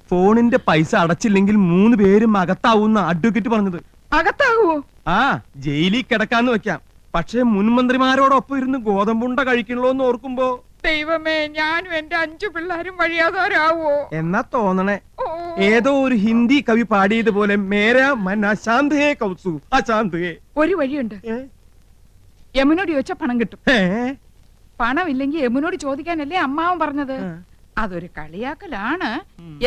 ഫോണിന്റെ പൈസ അടച്ചില്ലെങ്കിൽ 3 പേരും അകത്താവൂന്ന അഡ്വക്കേറ്റ് പറഞ്ഞത്. അകത്താകുവോ? ആ, ജയിലിൽ കിടക്കാന്ന് വെക്കാം. പക്ഷെ മുൻമന്ത്രിമാരോടൊപ്പം ഇരുന്ന് ഗോതമ്പുണ്ട കഴിക്കണല്ലോന്ന് ഓർക്കുമ്പോ ദൈവമേ, ഞാനും എന്റെ 5 പിള്ളേരും വഴിയാതാരാവോ എന്നാ തോന്നണേ. ഏതോ ഒരു ഹിന്ദി കവി പാടിയതുപോലെ മേരാ മൻ അശാന്ത് ഹേ കൗസു അശാന്ത് ഹേ. ഒരു വഴിയുണ്ട്. യമുനോട് ചോദിച്ചാ പണം കിട്ടും. പണമില്ലെങ്കിൽ യമുനോട് ചോദിക്കാനല്ലേ അമ്മാവൻ പറഞ്ഞത്. അതൊരു കളിയാക്കലാണ്.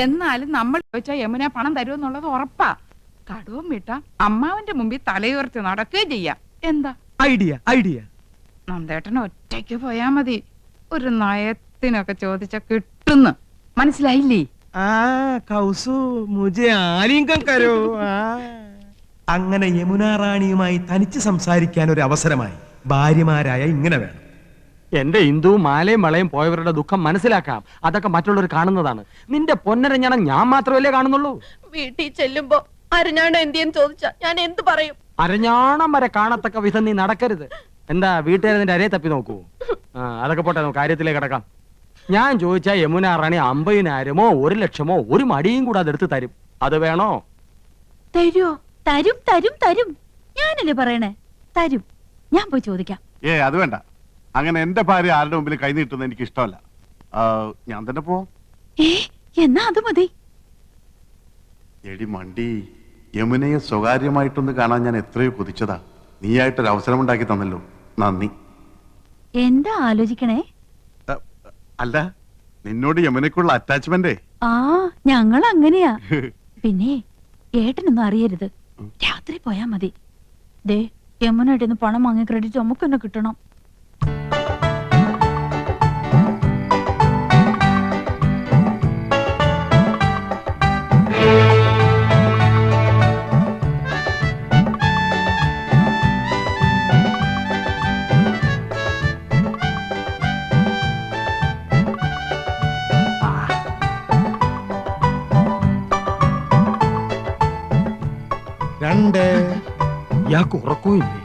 എന്നാലും നമ്മൾ ചോദിച്ചാ യമുന പണം തരുമെന്നുള്ളത് ഉറപ്പാ. കടവും വിട്ട അമ്മാവന്റെ മുമ്പിൽ തലയുയർത്തി നടക്കുകയും ചെയ്യാം. എന്താ ഐഡിയ? ഐഡിയ നന്ദേട്ടന് ഒറ്റയ്ക്ക് പോയാ മതി. ഒരു നയത്തിനൊക്കെ ചോദിച്ച കിട്ടുന്നു. മനസ്സിലായില്ലേ? കൗസു മുझे ആലിംഗം കരോ. അങ്ങനെ യമുന റാണിയുമായി തനിച്ച് സംസാരിക്കാൻ ഒരു അവസരമായി. ഭാര്യമാരായ ഇങ്ങനെ വേണം. എന്റെ ഹിന്ദു മാലയും വളയും പോയവരുടെ ദുഃഖം മനസ്സിലാക്കാം. അതൊക്കെ മറ്റുള്ളവർ കാണുന്നതാണ്. നിന്റെ പൊന്നരഞ്ഞാണം ഞാൻ മാത്രമല്ലേ കാണുന്നുള്ളൂ. വീട്ടിൽ ചെല്ലുമ്പോ അരഞ്ഞാണം എന്തിയെന്ന് ചോദിച്ചാ ഞാൻ എന്ത് പറയും? അരഞ്ഞാണം വരെ കാണത്തക്ക വിധം നീ നടക്കരുത്. എന്താ വീട്ടുകാരെ നിന്റെ അരയെ തപ്പി നോക്കൂ? അതൊക്കെ പോട്ടെ, നമുക്ക് കാര്യത്തിലേക്ക് കിടക്കാം. ഞാൻ ചോദിച്ചാ യമുന റാണി 50,000-മോ 1,00,000-മോ ഒരു മടിയും കൂടെ അതെടുത്ത് തരും. അത് വേണോ? തരുമോ? തരും തരും തരും. ഞാനല്ലേ പറയണേ, തരും. ഞാൻ പോയി ചോദിക്കാം. അത് വേണ്ട. അങ്ങനെ എന്റെ ഭാര്യ ആരുടെ മുമ്പിൽ കൈ നീട്ടുന്നത് എനിക്ക് ഇഷ്ടമല്ല. ഞാൻ തന്നെ പോവാം. എന്നാ അത് മതി. എടി മണ്ടി, യമുനയെ സ്വകാര്യമായിട്ടൊന്ന് കാണാൻ ഞാൻ എത്രയോ കൊതിച്ചതാ. നീയായിട്ടൊരു അവസരം ഉണ്ടാക്കി തന്നല്ലോ, നന്ദി. എന്താ ആലോചിക്കണേ? അല്ല, നിന്നോട് യമുനക്കുള്ള അറ്റാച്ച്മെന്റ്. ഞങ്ങൾ അങ്ങനെയാ. പിന്നെ ഏട്ടനൊന്നും അറിയരുത്. രാത്രി പോയാ മതി. ദേ, യമുനായിട്ടൊന്ന് പണം വാങ്ങിയ ക്രെഡിറ്റ് നമുക്ക് തന്നെ കിട്ടണം. ഇയാൾക്ക് ഉറക്കമില്ലേ?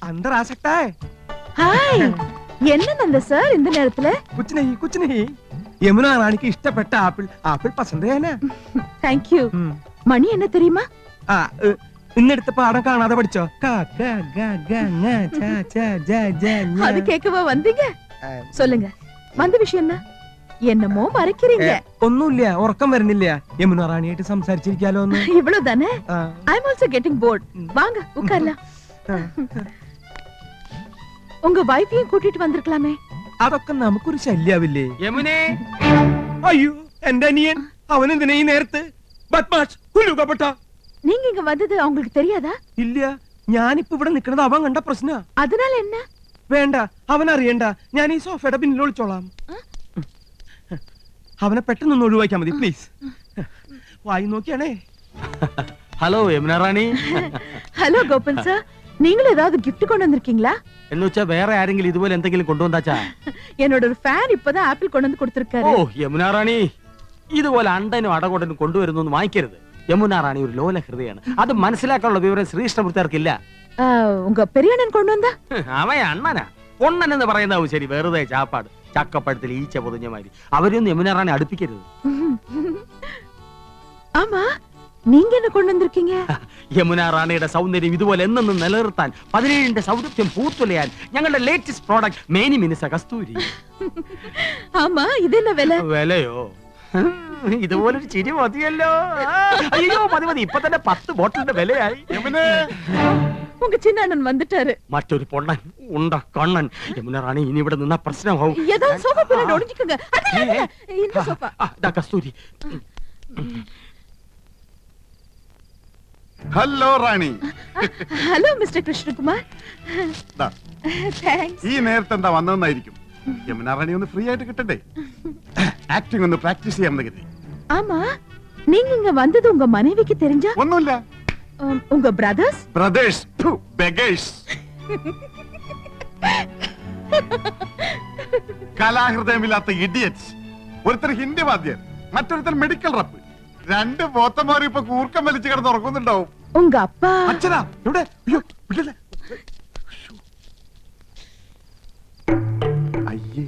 अंदर आ सकता है? हाय, என்ன சார் இந்த நேரத்துல? कुछ नहीं. யமுனா ராணிக்கு இஷ்டப்பட்ட ஆப்பிள் பசந்த் है ना? Thank you. மணி என்ன தெரியுமா? ഇന്നെടുത്ത പാഠം കാണാതെ പഠിച്ചോ? அது கேட்கவா வந்தீங்க? சொல்லுங்க, வந்த விஷயம் என்ன? என்னமோ மறைக்கிறீங்க. ഒന്നുമില്ല, ഉറക്കം വരുന്നില്ല. യമുന റാണിയായിട്ട് സംസാരിച്ചിരിക്കാലോ ഒന്ന്. ഇவ்வளவுதானே? I'm also getting bored. வாங்க உட்காரலாம். உங்க வைஃபையும் கூட்டிட்டு வந்திருக்கலாமே. അതൊക്കെ നമുക്കൊരു ശല്യാവില്ലേ? യമുനേ, അയ്യോ, എന്റെ അനിയൻ. അവൻ എന്തിനാ ഈ നേരത്ത്? ബദ്മാഷ്, കുലുകപ്പെട്ട. நீங்க இங்க வந்தது அவங்களுக்கு தெரியாதா? ഇല്ല, ഞാനിപ്പോ ഇവിടെ നിൽക്കുന്നത് അവൻ കണ്ട പ്രശ്ന. அதனால என்ன? വേണ്ട, അവൻ അറിയണ്ട. ഞാൻ ഈ സോഫയുടെ പിന്നിൽ ഒളിച്ചോളാം. അവനെ പെട്ടെന്ന് ഒഴിവാക്കിയാൽ മതി പ്ലീസ്. വായി നോക്കിയാണേ. ഹലോ യമുന റാണി. ഹലോ ഗോപൻ സർ, நீங்களும் ஏதாவது gift கொண்டு வந்திருக்கீங்களா? എന്നുവെച്ചാ വേറെ ആരെങ്കിലും ഇതുപോലെ എന്തെങ്കിലും കൊണ്ടുവന്നാച്ചാ? என்னோட ஒரு ஃபேன் இப்பதான் ஆப்பிள் கொண்டு வந்து கொடுத்திருக்காரு. ഓ യമുന റാണി, ഇതുപോലെ അണ്ടനും അടകൊണ്ടനും കൊണ്ടുവരുന്നു വാങ്ങിക്കരുത്. യമുന റാണി ഒരു ലോല ഹൃദയാണ്. അത് മനസ്സിലാക്കാനുള്ള വിവരം ശ്രീകൃഷ്ണമൂർത്തിയാർക്കില്ല. உங்க பெரிய அண்ணன் கொண்டு வந்தா? അവൻ അണ്ണനാ. പൊണ്ണൻ എന്ന് പറയുന്നതാവും ശരി, വെറുതെ ചാപ്പാട്. ചക്കപ്പഴത്തിൽ ഈച്ച പൊതിഞ്ഞ മാതിരി. അവരൊന്നും യമുന റാണി അടുപ്പിക്കരുത്. ஆமா, நீங்க என்ன கொண்டு வந்திருக்கீங்க? യമുന റാണിയുടെ സൗന്ദര്യം ഇതുപോലെ എന്നെന്നും നിലനിർത്താൻ, 17ന്റെ സൗന്ദര്യം പൂത്തുലയാൻ ഞങ്ങളുടെ ലേറ്റസ്റ്റ് പ്രോഡക്റ്റ് മേനി മിനുസ കസ്തൂരി. ആമാ, ഇത് என்ன വില? വിലയോ? ഇതുപോലൊരു ചിരി മതിയല്ലോ. അയ്യോ മതി, ഇപ്പൊ തന്നെ 10 ബോട്ടിലിന്റെ വിലയായി. உங்க சின்ன அண்ணன் வந்துட்டாரு. മറ്റൊരു പൊണ്ണൻ ഉണ്ട കണ്ണൻ. യമുന റാണി ഇനി ഇവിടെ നിന്ന പ്രശ്നമാവും. ஏதோ சோஃபா பின்னாடி ஒளிஞ்சுக்கங்க. இந்த sofa. Kasturi. Hello Rani. Hello mister Krishnakumar. Thanks. ഈ നേരത്തെ എന്താ വന്നതെന്നായിരിക്കും. യമുന റാണി ഒന്ന് ഫ്രീ ആയിട്ട് കിട്ടണ്ടേ? ആക്ടിംഗ് ഒന്ന് പ്രാക്ടീസ് ചെയ്യാമെന്ന് കരുതി. ஆமா, நீங்க இங்க வந்தது உங்க மனைவிக்கு தெரிஞ்சா? ഒന്നുമില്ല, உங்க பிரதர்ஸ் ബ്രദേഴ്സ് ബെഗേഴ്സ്. കലാഹൃദയമില്ലാത്ത ഇഡിയറ്റ്സ്. ഒരുത്തർ ഹിന്ദി വാദ്യർ, മറ്റൊരുത്തർ മെഡിക്കൽ റപ്പ്. രണ്ട് പോത്തമാർ ഇപ്പൊ കൂർക്കം വലിച്ചു കിടന്ന് ഉറങ്ങുന്നുണ്ടാവും. உங்க அப்பா അച്ഛനാ ഇവിടെ? അയ്യോ വിടല്ലേ. അയ്യേ.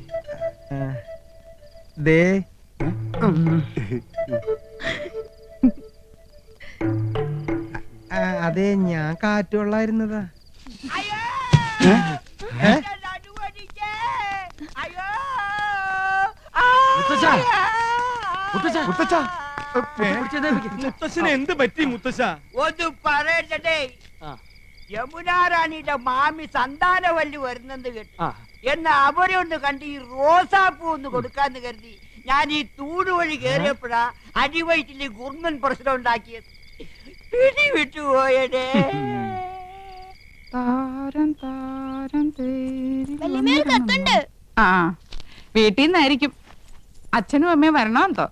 ദേ അതെ, ഞാൻ കാറ്റുകൊള്ളായിരുന്നതാ. മുത്തശ്ശന് എന്ത് പറ്റി മുത്തശ്ശ? ഒന്ന് പറയട്ടെ, യമുനാ റാണിയുടെ മാമി സന്താനവല്ലി വരുന്നെന്ന് കേട്ടു. എന്നാ അവരെ ഒന്ന് കണ്ട് ഈ റോസാപ്പൂ ഒന്ന് കൊടുക്കാന്ന് കരുതി ഞാൻ ഈ തൂട് വഴി കയറിയപ്പോഴാ അടിവയറ്റില് ഗുർമൻ പ്രശ്നം ഉണ്ടാക്കിയത്. പിടി വിട്ടുപോയടേ. താരം താരം ആ വീട്ടിൽ നിന്നായിരിക്കും. അച്ഛനും അമ്മയും വരണമെന്തോ.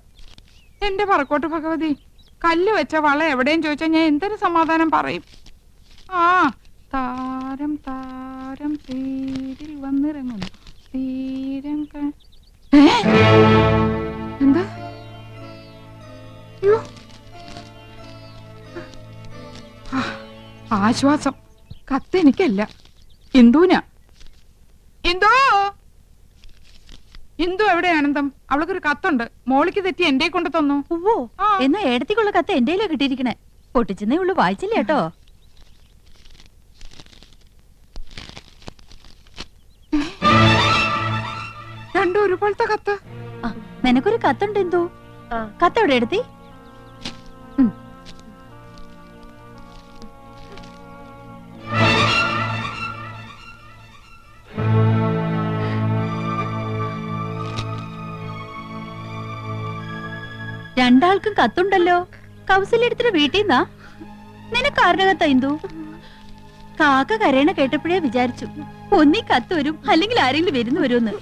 എന്റെ പറക്കോട്ട് ഭഗവതി, കല്ല് വെച്ച വള എവിടെയും ചോദിച്ചാ ഞാൻ എന്തൊരു സമാധാനം പറയും. ആ താരം താരം തേരിൽ വന്നിറങ്ങുന്നു തീരം എന്താ? അയ്യോ, ആശ്വാസം. കത്ത് എനിക്കല്ല, ഇന്ദുവിന. ഇന്ദു, ഇന്ദു എവിടെ ആനന്ദം? അവൾക്കൊരു കത്തുണ്ട്. മോളിക്ക് തെറ്റി എന്റെ കൊണ്ട് തന്നു. ഓ, എന്നാ ഏടത്തിക്കുള്ള കത്ത് എന്റെയിലാ കിട്ടിയിരിക്കണേ. പൊട്ടിച്ചെന്നേ ഉള്ളു, വായിച്ചില്ല കേട്ടോ. രണ്ടും ഒരുപോലത്തെ കത്ത്. നിനക്കൊരു കത്തുണ്ട് എന്തോ. കത്ത് എവിടെ എടുത്തി? രണ്ടാൾക്കും കത്തുണ്ടല്ലോ. കൗസല്യടുത്തിന്റെ വീട്ടിൽ നിന്നാ. നിനക്കാരുടെ കത്താ ഇന്ദു? കാക്ക കരയണ കേട്ടപ്പോഴേ വിചാരിച്ചു ഒന്നീ കത്ത് വരും, അല്ലെങ്കിൽ ആരെങ്കിലും വരുന്നു വരുമെന്ന്.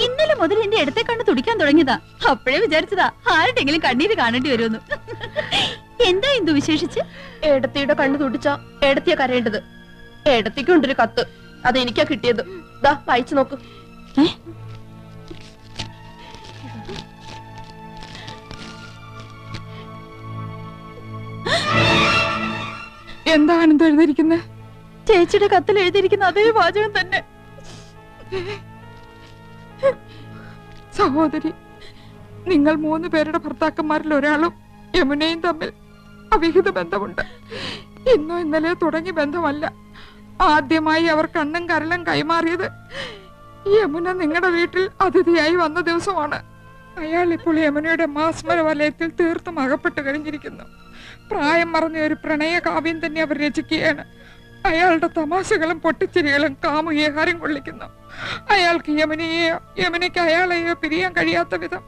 ഇന്നലെ മുതൽ എന്റെ ഇടത്തെ കണ്ണ് തുടിക്കാൻ തുടങ്ങിയതാ. അപ്പോഴേ വിചാരിച്ചതാ ആരുടെങ്കിലും കണ്ണീര് കാണേണ്ടി വരുമെന്ന്. എന്താ ഇന്ദു വിശേഷിച്ച്? ഏടത്തിയുടെ കണ്ണ് തുടിച്ച ഏടത്തിയാ കരയേണ്ടത്. ഏടത്തിക്കുണ്ടൊരു കത്ത്, അത് എനിക്കാ കിട്ടിയത്. ദാ വായിച്ചു നോക്ക്. എന്താ ആനന്ദം എഴുതിയിരിക്കുന്നത്? ചേച്ചിയുടെ കത്തിൽ എഴുതിയിരിക്കുന്ന അതേ വാചകം തന്നെ. സഹോദരി, നിങ്ങൾ 3 പേരുടെ ഭർത്താക്കന്മാരിൽ ഒരാളും യമുനയും തമ്മിൽ അവിഹിത ബന്ധമുണ്ട്. ഇന്നോ ഇന്നലെയോ തുടങ്ങിയ ബന്ധമല്ല. ആദ്യമായി അവർ കണ്ണും കരളും കൈമാറിയത് യമുന നിങ്ങളുടെ വീട്ടിൽ അതിഥിയായി വന്ന ദിവസമാണ്. അയാൾ ഇപ്പോൾ യമുനയുടെ മാസ്മര വലയത്തിൽ തീർത്തും അകപ്പെട്ടു കഴിഞ്ഞിരിക്കുന്നു. പ്രായം മറന്ന ഒരു പ്രണയ കാവ്യം തന്നെ അവർ രചിക്കുകയാണ്. അയാളുടെ തമാശകളും പൊട്ടിച്ചിരികളും കാമുകിയെ ഹരം കൊള്ളിക്കുന്നു. അയാൾക്ക് യമുനയെയോ യമുനയ്ക്ക് അയാളെയോ പിരിയാൻ കഴിയാത്ത വിധം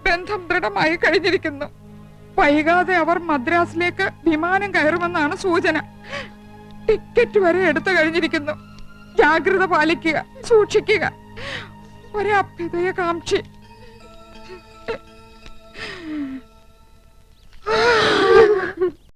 ബന്ധം ദൃഢമായി കഴിഞ്ഞിരിക്കുന്നു. വൈകാതെ അവർ മദ്രാസിലേക്ക് വിമാനം കയറുമെന്നാണ് സൂചന. ടിക്കറ്റ് വരെ എടുത്തു കഴിഞ്ഞിരിക്കുന്നു. ജാഗ്രത പാലിക്കുക, സൂക്ഷിക്കുക. ഒരഭ്യുദയകാംക്ഷി.